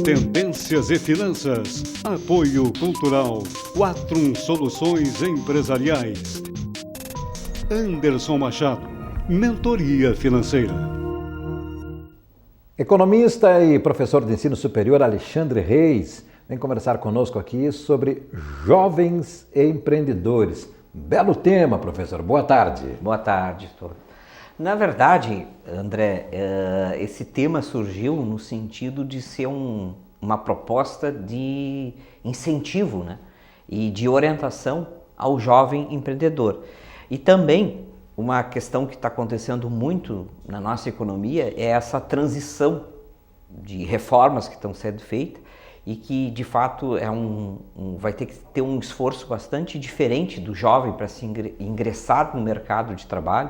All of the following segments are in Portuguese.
Tendências e Finanças. Apoio Cultural. Quatrum Soluções Empresariais. Anderson Machado. Mentoria Financeira. Economista e professor de ensino superior Alexandre Reis vem conversar conosco aqui sobre jovens empreendedores. Belo tema, professor. Boa tarde. Boa tarde, doutor. Na verdade, André, esse tema surgiu no sentido de ser uma proposta de incentivo, né? E de orientação ao jovem empreendedor. E também uma questão que está acontecendo muito na nossa economia é essa transição de reformas que estão sendo feitas e que, de fato, vai ter que ter um esforço bastante diferente do jovem para se ingressar no mercado de trabalho,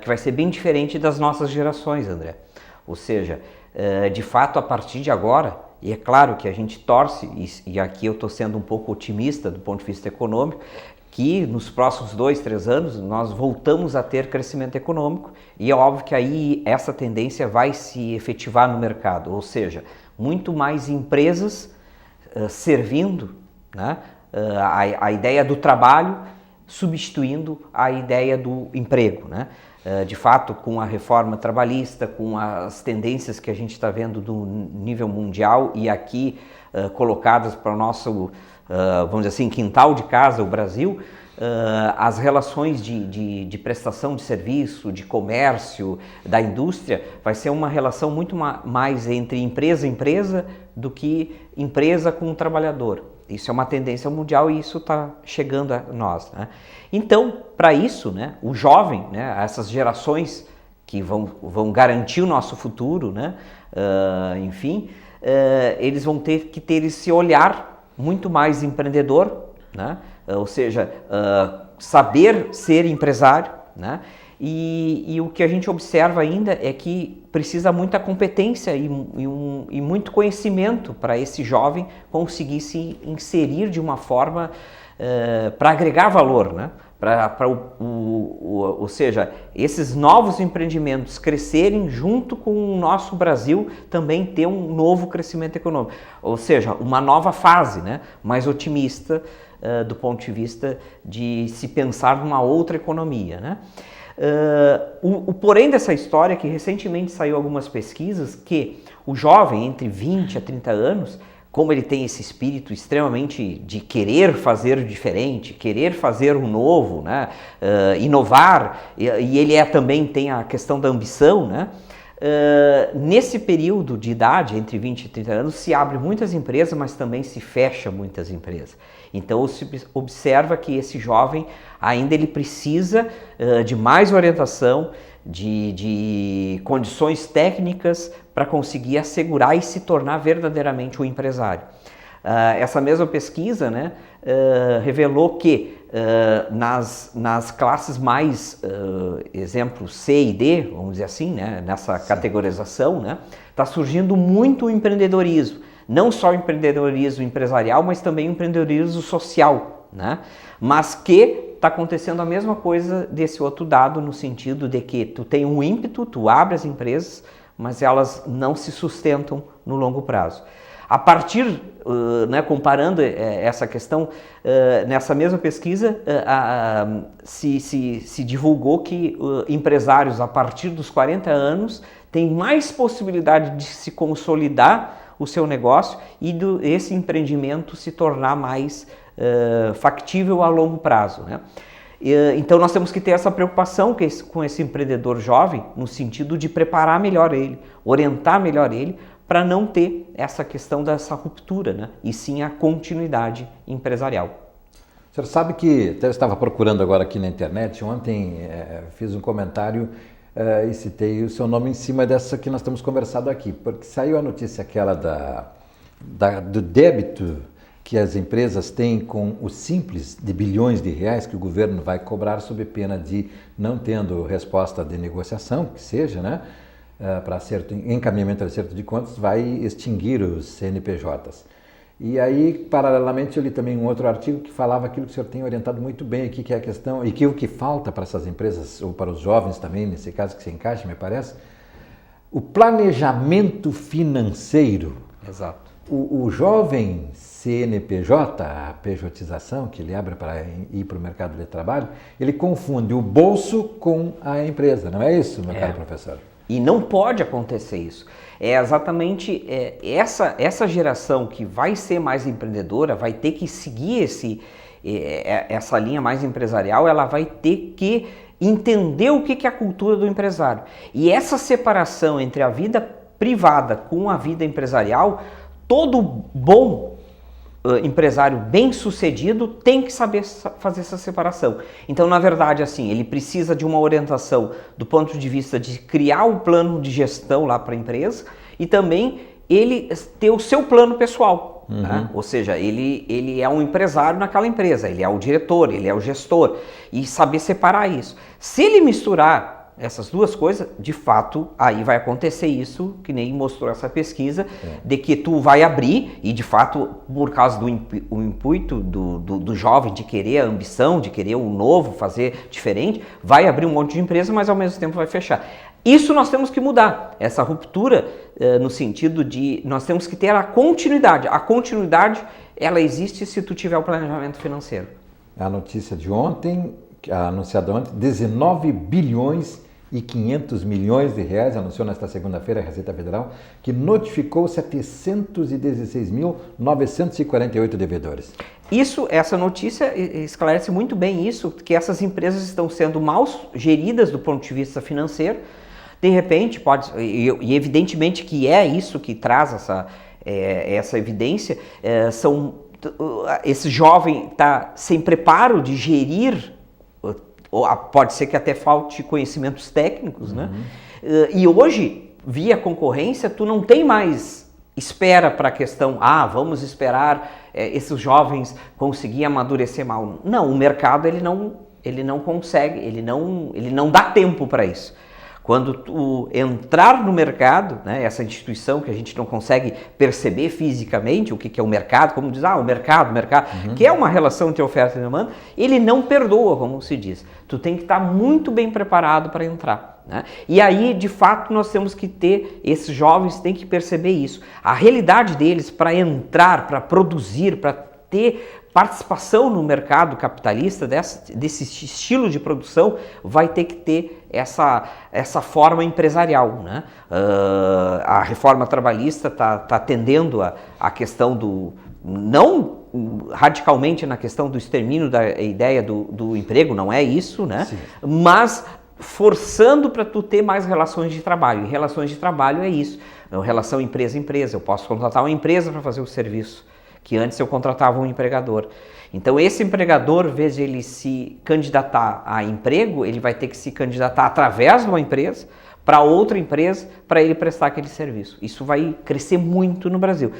que vai ser bem diferente das nossas gerações, André. Ou seja, de fato, a partir de agora, e é claro que a gente torce, e aqui eu estou sendo um pouco otimista do ponto de vista econômico, que nos próximos 2, 3 anos nós voltamos a ter crescimento econômico e é óbvio que aí essa tendência vai se efetivar no mercado, ou seja, muito mais empresas servindo, né, a ideia do trabalho substituindo a ideia do emprego, né? De fato, com a reforma trabalhista, com as tendências que a gente está vendo do nível mundial e aqui colocadas para o nosso, vamos dizer assim, quintal de casa, o Brasil, as relações de prestação de serviço, de comércio, da indústria, vai ser uma relação muito mais entre empresa e empresa do que empresa com o trabalhar. Isso é uma tendência mundial e isso está chegando a nós, né? Então, para isso, né, o jovem, né, essas gerações que vão garantir o nosso futuro, né, eles vão ter que ter esse olhar muito mais empreendedor, né, ou seja, saber ser empresário, né? E o que a gente observa ainda é que precisa muita competência e muito conhecimento para esse jovem conseguir se inserir de uma forma para agregar valor, né? Ou seja, esses novos empreendimentos crescerem junto com o nosso Brasil também ter um novo crescimento econômico, ou seja, uma nova fase, né? Mais otimista do ponto de vista de se pensar numa outra economia, né? O porém dessa história é que recentemente saiu algumas pesquisas que o jovem entre 20 a 30 anos, como ele tem esse espírito extremamente de querer fazer diferente, querer fazer um novo, né? Inovar, e ele também tem a questão da ambição, né? Nesse período de idade, entre 20 e 30 anos, se abre muitas empresas, mas também se fecha muitas empresas. Então, se observa que esse jovem ainda ele precisa de mais orientação, de condições técnicas para conseguir assegurar e se tornar verdadeiramente um empresário. Essa mesma pesquisa, né, revelou que nas classes mais, exemplo, C e D, vamos dizer assim, né, nessa categorização, né, está surgindo muito o empreendedorismo. Não só o empreendedorismo empresarial, mas também o empreendedorismo social, né? Mas que está acontecendo a mesma coisa desse outro dado, no sentido de que tu tem um ímpeto, tu abre as empresas, mas elas não se sustentam no longo prazo. A partir, né, comparando essa questão, nessa mesma pesquisa, se divulgou que empresários a partir dos 40 anos têm mais possibilidade de se consolidar o seu negócio e esse empreendimento se tornar mais factível a longo prazo, né? Então nós temos que ter essa preocupação com esse empreendedor jovem, no sentido de preparar melhor ele, orientar melhor ele, para não ter essa questão dessa ruptura, né? E sim a continuidade empresarial. O senhor sabe que, até eu estava procurando agora aqui na internet, ontem fiz um comentário e citei o seu nome em cima dessa que nós temos conversado aqui, porque saiu a notícia aquela do débito que as empresas têm com o Simples de bilhões de reais que o governo vai cobrar sob pena de, não tendo resposta de negociação, que seja, né, para encaminhamento de acerto de contas, vai extinguir os CNPJs. E aí, paralelamente, eu li também um outro artigo que falava aquilo que o senhor tem orientado muito bem aqui, que é a questão, e que o que falta para essas empresas, ou para os jovens também, nesse caso que se encaixa, me parece, o planejamento financeiro. Exato. O jovem CNPJ, a pejotização que ele abre para ir para o mercado de trabalho, ele confunde o bolso com a empresa, não é isso, meu caro professor? E não pode acontecer isso. É exatamente essa geração que vai ser mais empreendedora, vai ter que seguir essa linha mais empresarial, ela vai ter que entender o que é a cultura do empresário. E essa separação entre a vida privada com a vida empresarial, todo bom empresário bem-sucedido tem que saber fazer essa separação. Então, na verdade, assim, ele precisa de uma orientação do ponto de vista de criar um plano de gestão lá para a empresa e também ele ter o seu plano pessoal. Né? Ou seja, ele é um empresário naquela empresa, ele é o diretor, ele é o gestor, e saber separar isso. Se ele misturar essas duas coisas, de fato, aí vai acontecer isso, que nem mostrou essa pesquisa, de que tu vai abrir, e de fato, por causa do intuito do jovem de querer a ambição, de querer o novo, fazer diferente, vai abrir um monte de empresa, mas ao mesmo tempo vai fechar. Isso nós temos que mudar, essa ruptura no sentido de nós temos que ter a continuidade. A continuidade, ela existe se tu tiver o planejamento financeiro. A notícia de ontem, anunciada ontem, 19 bilhões e 500 milhões de reais, anunciou nesta segunda-feira a Receita Federal, que notificou 716.948 devedores. Essa notícia esclarece muito bem isso, que essas empresas estão sendo mal geridas do ponto de vista financeiro. De repente, e evidentemente que é isso que traz essa evidência, esse jovem está sem preparo de gerir, pode ser que até falte conhecimentos técnicos, né? E hoje, via concorrência, tu não tem mais espera para a questão, vamos esperar esses jovens conseguir amadurecer mal. Não, o mercado ele não consegue, ele não dá tempo para isso. Quando tu entrar no mercado, né, essa instituição que a gente não consegue perceber fisicamente o que é o mercado, como diz, o mercado, que é uma relação entre oferta e demanda, ele não perdoa, como se diz. Tu tem que estar muito bem preparado para entrar. Né? E aí, de fato, nós temos que ter, esses jovens têm que perceber isso. A realidade deles para entrar, para produzir, para ter participação no mercado capitalista desse estilo de produção, vai ter que ter essa forma empresarial. Né? A reforma trabalhista está atendendo a questão não radicalmente na questão do extermínio da ideia do emprego, não é isso, né? Mas forçando para tu ter mais relações de trabalho. E relações de trabalho é isso, relação empresa-empresa. Eu posso contratar uma empresa para fazer o serviço, que antes eu contratava um empregador. Então esse empregador, ao invés de ele se candidatar a emprego, ele vai ter que se candidatar através de uma empresa, para outra empresa, para ele prestar aquele serviço. Isso vai crescer muito no Brasil.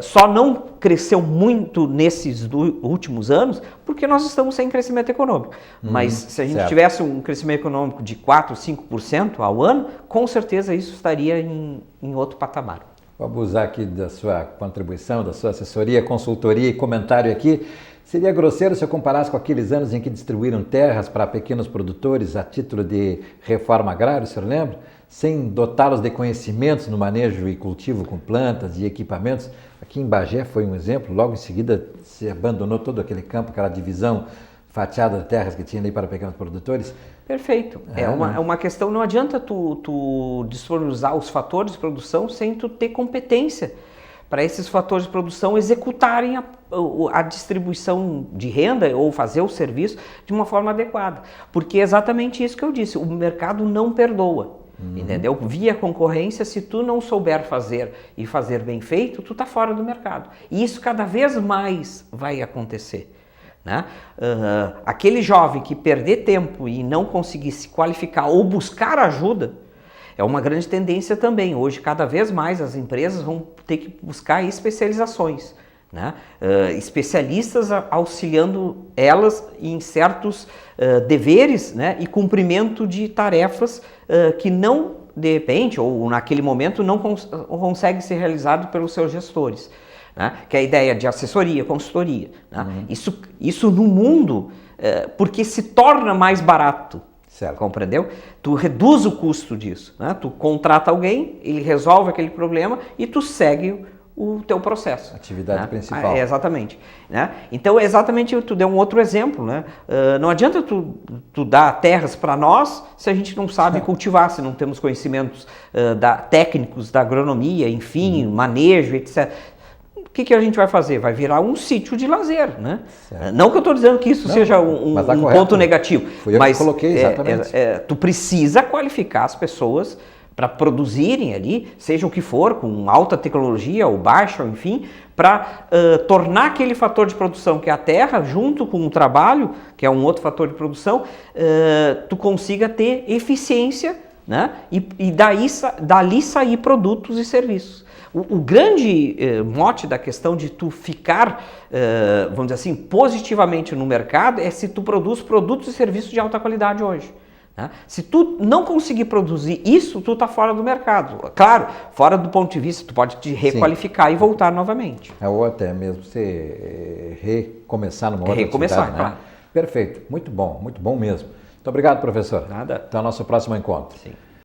Só não cresceu muito nesses últimos anos porque nós estamos sem crescimento econômico. Mas se a gente tivesse um crescimento econômico de 4%, 5% ao ano, com certeza isso estaria em outro patamar. Vou abusar aqui da sua contribuição, da sua assessoria, consultoria e comentário aqui. Seria grosseiro se eu comparasse com aqueles anos em que distribuíram terras para pequenos produtores a título de reforma agrária, o senhor lembra? Sem dotá-los de conhecimentos no manejo e cultivo com plantas e equipamentos. Aqui em Bagé foi um exemplo, logo em seguida se abandonou todo aquele campo, aquela divisão fatiada de terras que tinha ali para pequenos produtores. Perfeito. É uma questão, não adianta tu disponibilizar os fatores de produção sem tu ter competência para esses fatores de produção executarem a distribuição de renda ou fazer o serviço de uma forma adequada. Porque é exatamente isso que eu disse, o mercado não perdoa. Entendeu? Via concorrência, se tu não souber fazer e fazer bem feito, tu tá fora do mercado. E isso cada vez mais vai acontecer. Né? Aquele jovem que perder tempo e não conseguir se qualificar ou buscar ajuda é uma grande tendência também. Hoje, cada vez mais as empresas vão ter que buscar especializações, né? Especialistas auxiliando elas em certos deveres, né? E cumprimento de tarefas que não, de repente, ou naquele momento, não consegue ser realizado pelos seus gestores. Né? Que é a ideia de assessoria, consultoria. Né? Isso no mundo, porque se torna mais barato. Certo. Compreendeu? Tu reduz o custo disso, né? Tu contrata alguém, ele resolve aquele problema e tu segue o teu processo. Atividade né? principal. Exatamente. Né? Então, exatamente, tu deu um outro exemplo. Né? Não adianta tu dar terras para nós se a gente não sabe cultivar, se não temos conhecimentos técnicos da agronomia, enfim, manejo, etc. O que a gente vai fazer? Vai virar um sítio de lazer, né? Não que eu estou dizendo que isso seja um ponto negativo, mas que coloquei, exatamente. Tu precisa qualificar as pessoas para produzirem ali, seja o que for, com alta tecnologia ou baixa, enfim, para tornar aquele fator de produção que é a terra, junto com o trabalho, que é um outro fator de produção, tu consiga ter eficiência, né? E dali sair produtos e serviços. O grande mote da questão de tu ficar, vamos dizer assim, positivamente no mercado é se tu produz produtos e serviços de alta qualidade hoje. Né? Se tu não conseguir produzir isso, tu está fora do mercado. Claro, fora do ponto de vista, tu pode te requalificar e voltar novamente. Ou até mesmo você recomeçar numa outra atividade, né? Claro. Perfeito, muito bom mesmo. Muito obrigado, professor. Nada. Até o nosso próximo encontro. Sim.